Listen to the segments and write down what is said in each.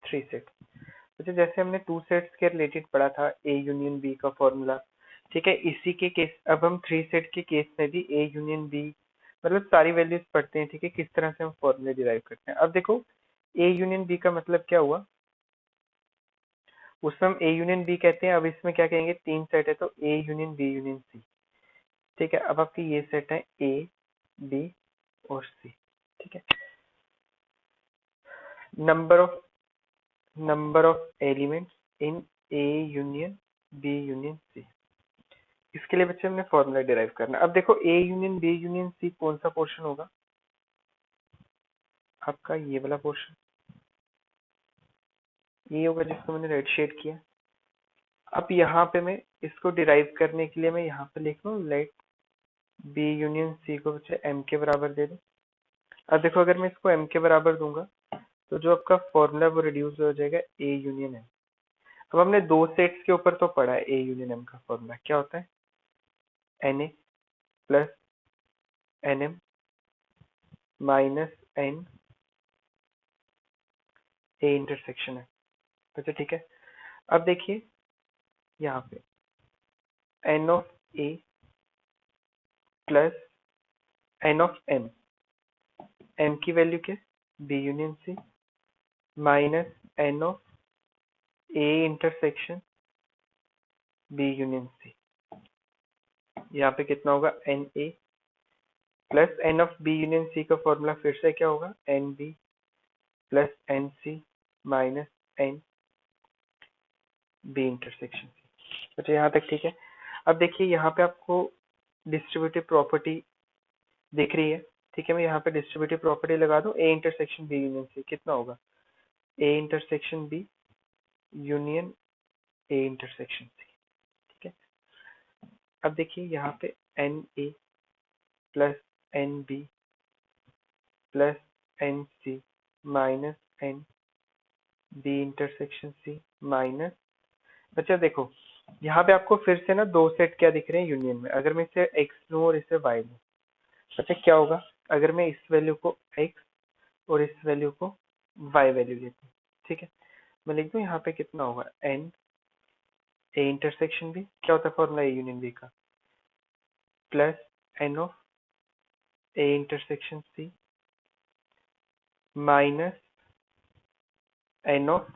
3 set. अच्छा, जैसे हमने 2 सेट्स के रिलेटेड पढ़ा था ए यूनियन बी का फॉर्मूला, ठीक है, इसी के केस अब हम 3 सेट के केस में भी ए यूनियन बी मतलब सारी वैल्यूज पढ़ते हैं, ठीक है, किस तरह से हम फॉर्मूले डिराइव करते हैं। अब देखो ए यूनियन बी का मतलब क्या हुआ, उसमें हम ए यूनियन बी कहते हैं, अब इसमें क्या कहेंगे, 3 सेट है तो A union B union C, ठीक है। अब आपके ये सेट है ए बी और सी, ठीक है। Number of elements in A union B union C, इसके लिए बच्चे हमने फॉर्मूला डिराइव करना है। अब देखो A union B union C कौन सा पोर्शन होगा, आपका ये वाला पोर्शन, ये होगा जिसको मैंने रेड शेड किया। अब यहाँ पे मैं इसको डिराइव करने के लिए मैं यहाँ पे लिख लूँ लेट बी यूनियन सी को बच्चे एम के बराबर दे दूँ। अब देखो अगर मैं इसको एम के बराबर दूंगा तो जो आपका फॉर्मूला वो रिड्यूस हो जाएगा ए यूनियन एम। अब हमने 2 सेट्स के ऊपर तो पढ़ा है ए यूनियन एम का फॉर्मूला क्या होता है, N A plus n M minus N A intersection है, अच्छा ठीक है। अब देखिए यहाँ पे n of A plus N of M, M की वैल्यू क्या, B union C minus N of A intersection B union C, यहाँ पे कितना होगा n A plus N of B union C का फॉर्मूला फिर से क्या होगा, N B plus N C minus N B intersection C, अच्छा यहाँ तक ठीक है। अब देखिए यहाँ पे आपको डिस्ट्रीब्यूटिव प्रॉपर्टी दिख रही है, ठीक है, मैं यहाँ पे डिस्ट्रीब्यूटिव प्रॉपर्टी लगा दूं, A intersection B union C कितना होगा, A intersection B union A intersection C, ठीक है। अब देखिए यहाँ पे N A plus N B plus N C minus N B intersection C minus, अच्छा देखो यहाँ पे आपको फिर से ना 2 सेट क्या दिख रहे हैं यूनियन में, अगर मैं इसे x लूं और इसे y लूं, अच्छा क्या होगा, अगर मैं इस वैल्यू को x और इस वैल्यू को y वैल्यू लेता हूँ, ठीक है, मैं लिख दूं यहाँ पे कितना होगा n ए इंटरसेक्शन बी, क्या होता है फॉर्मूला ए यूनियन बी का, plus N of A intersection C minus N of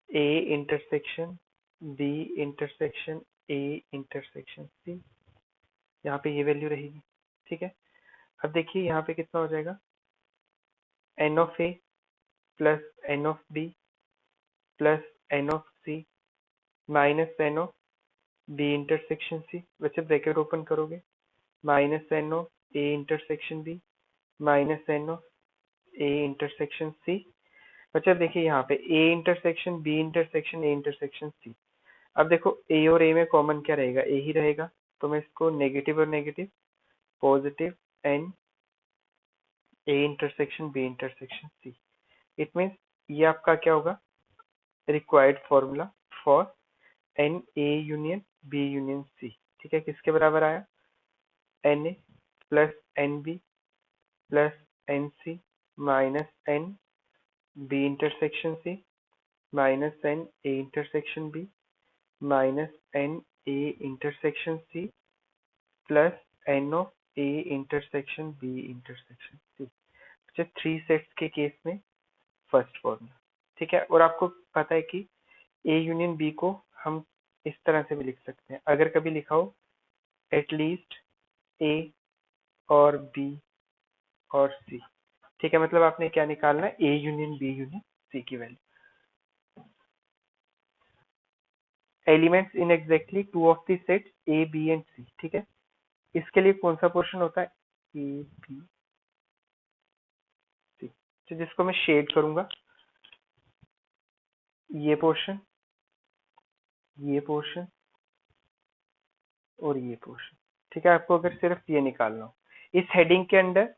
A intersection B intersection A intersection C, यहाँ पे ये वैल्यू रहेगी, ठीक है। अब देखिए यहाँ पे कितना हो जाएगा, N of A plus N of B plus N of C minus N of B intersection C, वैसे ब्रैकेट ओपन करोगे minus N of A intersection B minus N of A intersection C, अच्छा देखिए यहाँ पे A intersection B intersection A intersection C, अब देखो ए और ए में कॉमन क्या रहेगा, ए ही रहेगा, तो मैं इसको नेगेटिव और negative positive N A intersection B intersection C, it means ये आपका क्या होगा, required formula for N A union B union C, ठीक है, किसके बराबर आया, N A plus N B plus N C minus N B intersection C minus N A intersection B minus N A intersection C plus N of A intersection B intersection C, अच्छा 3 sets के case में first formula, ठीक है। और आपको पता है कि ए यूनियन बी को हम इस तरह से भी लिख सकते हैं, अगर कभी लिखा हो एटलीस्ट ए और बी और सी, ठीक है, मतलब आपने क्या निकालना है, A union B union C की value, elements in exactly 2 of the set A B and C, ठीक है, इसके लिए कौन सा पोर्शन होता है, ए बी सी, तो जिसको मैं शेड करूंगा, ये पोर्शन और ये पोर्शन, ठीक है। आपको अगर सिर्फ ये निकालना हो, इस हेडिंग के अंडर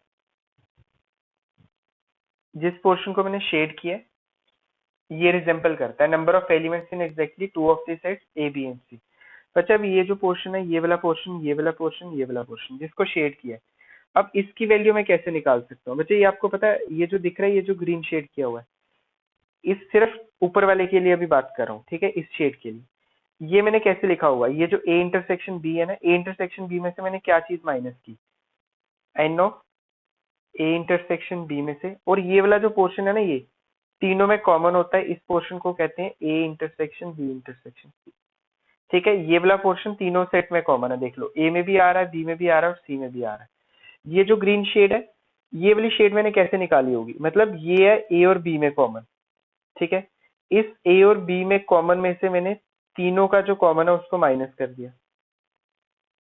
जिस पोर्शन को मैंने शेड किया है ये रिजेंबल करता है number of elements in exactly 2 of the sets A B and C, अच्छा अब ये जो पोर्शन है, ये वाला पोर्शन ये वाला पोर्शन ये वाला पोर्शन जिसको शेड किया है, अब इसकी वैल्यू मैं कैसे निकाल सकता हूँ बच्चे, ये आपको पता है, ये जो दिख रहा है, ये जो ग्रीन शेड किया हुआ है, इस सिर्फ ऊपर वाले के लिए अभी बात कर रहा हूँ, ठीक है, इस शेड के लिए। ये मैंने कैसे लिखा हुआ, ये जो ए इंटरसेक्शन बी है ना, ए इंटरसेक्शन बी में से मैंने क्या चीज माइनस की, N of A intersection B में से, और ये वाला जो पोर्शन है ना, ये तीनों में कॉमन होता है, इस पोर्शन को कहते हैं A intersection B intersection C. ठीक है, ये वाला पोर्शन तीनों सेट में कॉमन है, देख लो, ए में भी आ रहा है, बी में भी आ रहा है और सी में भी आ रहा है। ये जो ग्रीन शेड है, ये वाली शेड मैंने कैसे निकाली होगी, मतलब ये है ए और बी में कॉमन, ठीक है, इस ए और बी में कॉमन में से मैंने तीनों का जो कॉमन है उसको माइनस कर दिया,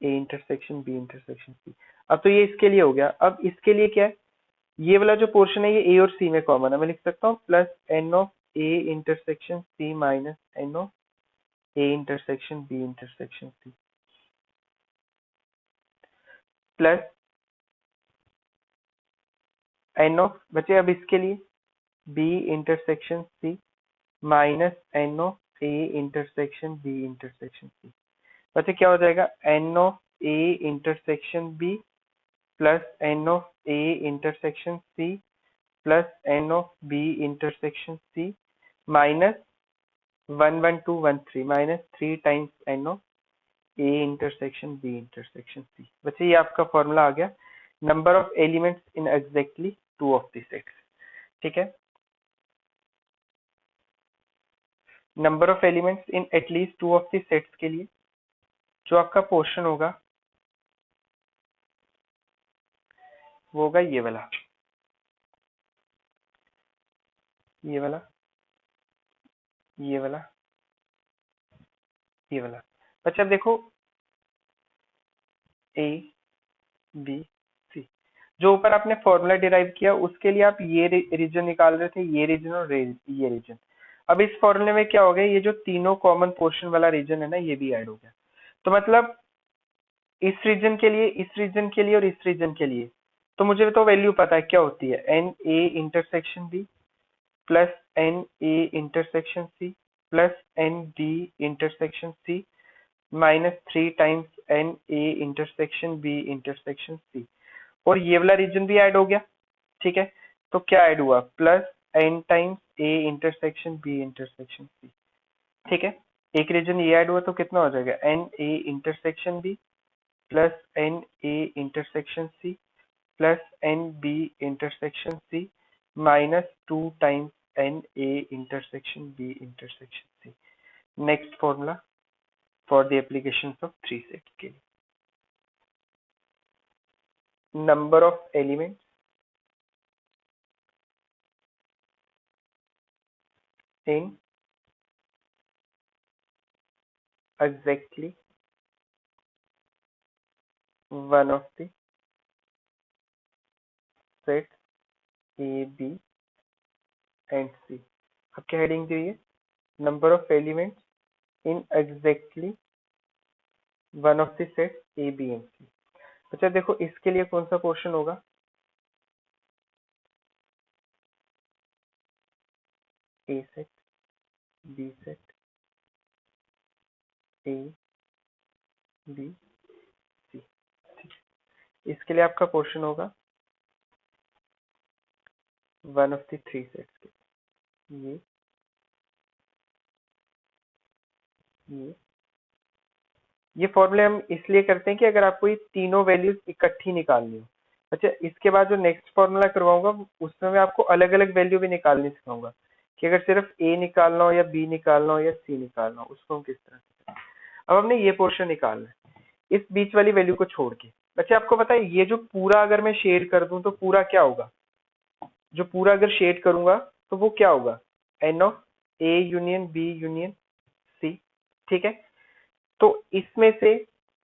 A intersection B intersection C. अब तो ये इसके लिए हो गया, अब इसके लिए क्या है, ये वाला जो पोर्शन है ये ए और सी में कॉमन है, मैं लिख सकता हूँ plus N of A intersection C minus N of A intersection B intersection C, plus N of बचे अब इसके लिए B intersection C minus N of A intersection B intersection C. बचे क्या हो जाएगा, N of A intersection B plus N of A intersection C plus N of B intersection C minus 1 1 2 1 3 minus 3 times N of A intersection B intersection C. बच्चे ये आपका formula आ गया, number of elements in exactly two of the sets. ठीक है, number of elements in at least two of the sets के लिए जो आपका पोर्शन होगा वो होगा ये वाला, ये वाला, ये वाला, ये वाला। बच्चा अब देखो ए बी सी, जो ऊपर आपने फॉर्मूला डिराइव किया उसके लिए आप ये रीजन निकाल रहे थे, ये रीजन और ये रीजन। अब इस फॉर्मूले में क्या हो गया, ये जो तीनों कॉमन पोर्शन वाला रीजन है ना, ये भी ऐड हो गया। तो मतलब इस रीजन के लिए, इस रीजन के लिए और इस रीजन के लिए तो मुझे तो वैल्यू पता है क्या होती है, N A intersection B plus N A intersection C plus N B intersection C minus 3 times N A intersection B intersection C, और ये वाला रीजन भी ऐड हो गया। ठीक है, तो क्या ऐड हुआ, plus N times A intersection B intersection C. ठीक है, एक रीजन ये ऐड हुआ तो कितना हो जाएगा, N A intersection B plus N A intersection C plus N B intersection C minus 2 times N A intersection B intersection C. Next formula for the application of three set के लिए, number of elements in exactly one of the sets A, B and C। अब क्या heading दी है, number of elements in exactly one of the sets A B and C. अच्छा देखो इसके लिए कौन सा पोर्शन होगा, A set B set A B C. इसके लिए आपका पोर्शन होगा one of the three sets के, ये ये ये फॉर्मूले हम इसलिए करते हैं कि अगर आपको ये तीनों वैल्यूज इकट्ठी निकालनी हो। अच्छा इसके बाद जो नेक्स्ट फॉर्मूला करवाऊंगा उसमें मैं आपको अलग अलग वैल्यू भी निकालनी सिखाऊंगा कि अगर सिर्फ ए निकालना हो या बी निकालना हो या सी निकालना हो उसको हम किस तरह से करें। अब हमने ये पोर्शन निकालना है इस बीच वाली वैल्यू को छोड़ के। अच्छा आपको पता है ये जो पूरा अगर मैं शेड कर दूं तो पूरा क्या होगा, जो पूरा अगर शेड करूंगा तो वो क्या होगा, N of A union B union C. ठीक है, तो इसमें से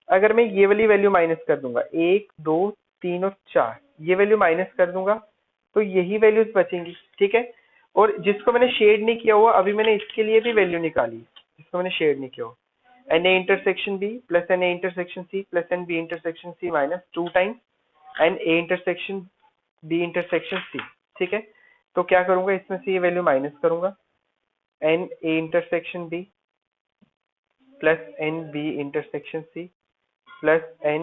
अगर मैं ये वाली वैल्यू माइनस कर दूंगा, 1 2 3 और 4 ये वैल्यू माइनस कर दूंगा तो यही वैल्यूज बचेंगी। ठीक है, और जिसको मैंने शेड नहीं किया हुआ अभी मैंने इसके लिए भी वैल्यू निकाली, जिसको मैंने शेड नहीं किया हुआ, N A intersection B plus N A intersection C plus N B intersection C minus 2 times N A intersection B intersection C. ठीक है, तो क्या करूंगा, इसमें से ये वैल्यू माइनस करूंगा, N A intersection B plus N B intersection C plus N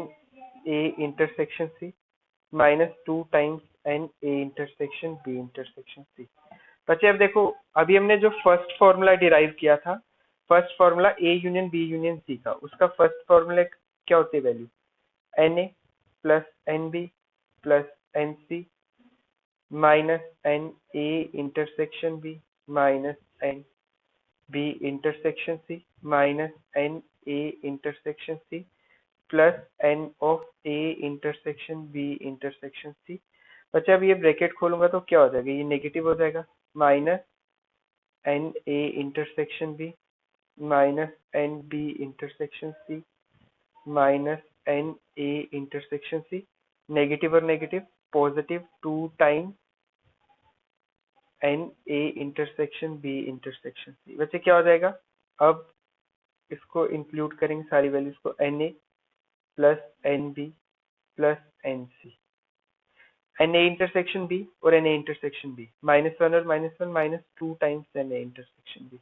A intersection C minus 2 times N A intersection B intersection C. बच्चे अब देखो, अभी हमने जो फर्स्ट फॉर्मूला डिराइव किया था, first formula A union B union C का, उसका फर्स्ट फॉर्मूला क्या होती है value? N A plus N B plus N C minus N A intersection B minus N B intersection C minus N A intersection C plus N of A intersection B intersection C. बच्चा अब ये bracket खोलूंगा तो क्या हो जाएगा? ये negative हो जाएगा, minus N A intersection B minus N B intersection C minus N A intersection C. Negative और negative positive, 2 time n A intersection B intersection C. वैसे क्या हो जाएगा? अब इसको इंक्लूड करेंगे सारी वैल्यूज को, n A plus N B plus N C, n A intersection B और एन ए इंटरसेक्शन बी, -1 और -1 -2 times N A intersection B,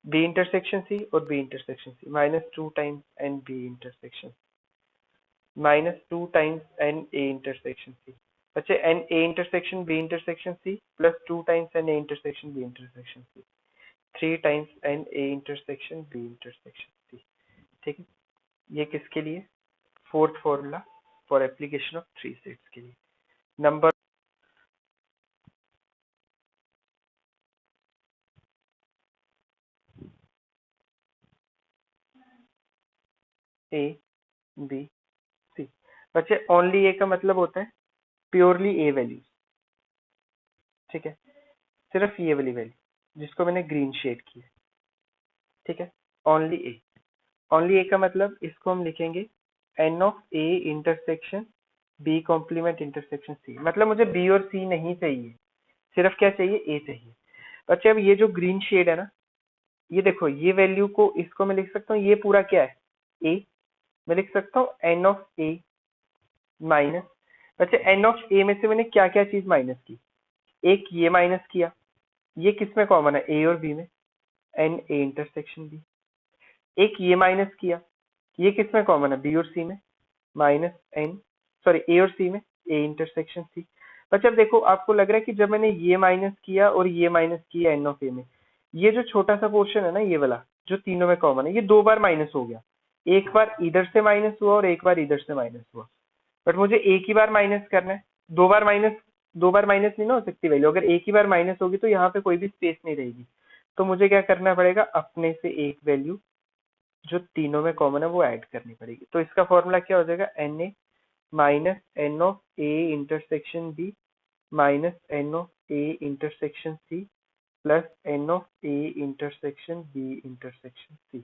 B intersection C और B intersection C, -2 times n B intersection, -2 times N A intersection C. अच्छा, n A intersection B intersection C plus 2 times N A intersection B intersection C, 3 times N A intersection B intersection C. ठीक है, ये किसके लिए? Fourth formula for application of 3 sets के लिए। Number A B C. बच्चे only ए का मतलब होता है प्योरली ए वैल्यूज, ठीक है, सिर्फ ये वाली वैल्यू जिसको मैंने ग्रीन शेड की है, ठीक है, ओनली ए। ओनली ए का मतलब इसको हम लिखेंगे N of A intersection B complement intersection C. मतलब मुझे बी और सी नहीं चाहिए, सिर्फ क्या चाहिए? ए चाहिए। बच्चे अब ये जो ग्रीन शेड है ना, ये देखो, ये वैल्यू को, इसको मैं लिख सकता हूँ, ये पूरा क्या है? ए। मैं लिख सकता हूँ एन ऑफ ए माइनस, बच्चे एन ऑफ ए में से मैंने क्या क्या चीज माइनस की? एक ये माइनस किया, ये किसमें कॉमन है? ए और बी में, एन ए इंटरसेक्शन बी। एक ये माइनस किया, ये किसमें कॉमन है? बी और सी में, माइनस एन, सॉरी ए और सी में, ए इंटरसेक्शन सी। बच्चा अब देखो, आपको लग रहा है कि जब मैंने ये माइनस किया और ये माइनस किया एन ऑफ ए में, ये जो छोटा सा पोर्शन है ना, ये वाला जो तीनों में कॉमन है, ये 2 बार माइनस हो गया। एक बार इधर से माइनस हुआ और एक बार इधर से माइनस हुआ, बट मुझे एक ही बार माइनस करना है। 2 बार माइनस नहीं ना हो सकती वैल्यू। अगर एक ही बार माइनस होगी तो यहाँ पे कोई भी स्पेस नहीं रहेगी, तो मुझे क्या करना पड़ेगा? अपने से एक वैल्यू जो तीनों में कॉमन है वो ऐड करनी पड़ेगी। तो इसका फॉर्मूला क्या हो जाएगा? N A minus N of A intersection B minus N of A intersection C plus N of A intersection B intersection C.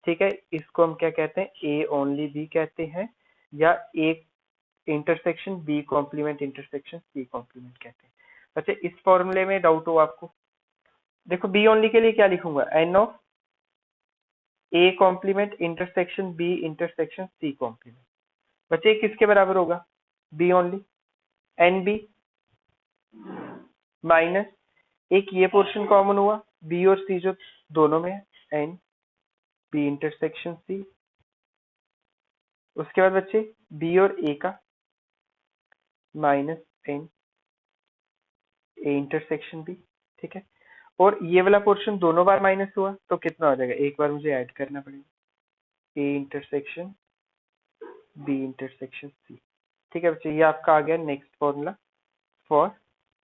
ठीक है, इसको हम क्या कहते हैं? ए ओनली बी कहते हैं, या A intersection B complement intersection C complement कहते हैं। अच्छा, इस फॉर्मूले में डाउट हो आपको? देखो, बी ओनली के लिए क्या लिखूंगा? N of A complement intersection B intersection C complement. बच्चे किसके बराबर होगा? B only, N B minus, एक ये पोर्शन कॉमन हुआ, बी और सी जो दोनों में है, एन बी इंटरसेक्शन सी। उसके बाद बच्चे बी और ए का minus N A intersection B, ठीक है। और ये वाला पोर्शन दोनों बार माइनस हुआ तो कितना हो जाएगा? एक बार मुझे ऐड करना पड़ेगा, A intersection B intersection C. ठीक है बच्चे, ये आपका आ गया नेक्स्ट फॉर्मूला फॉर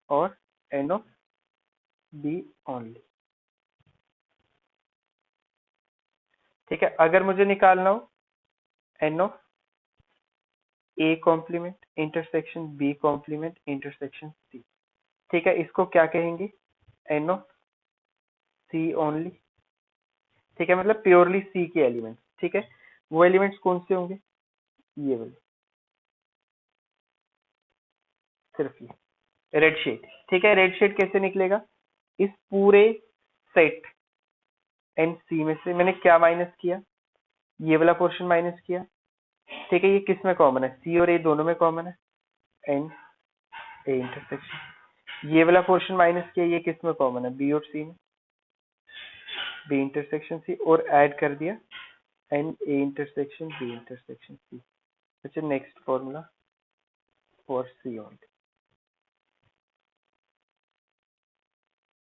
और एन ऑफ बी ओनली। ठीक है, अगर मुझे निकालना हो N of A complement intersection B complement intersection C, ठीक है, इसको क्या कहेंगे? N of C only. ठीक है, मतलब प्योरली सी के एलिमेंट्स। ठीक है, वो एलिमेंट्स कौन से होंगे? ये वाले, सिर्फ ये रेड शेड। ठीक है, रेड शेड कैसे निकलेगा? इस पूरे सेट एन सी में से मैंने क्या माइनस किया? ये वाला पोर्शन माइनस किया। ठीक है, ये किस में कॉमन है? सी और ए दोनों में कॉमन है, एन ए इंटरसेक्शन। ये वाला पोर्शन माइनस किया, ये किस में कॉमन है? बी और सी में, बी इंटरसेक्शन सी, और ऐड कर दिया n A intersection B intersection C. अच्छा, next formula for C only.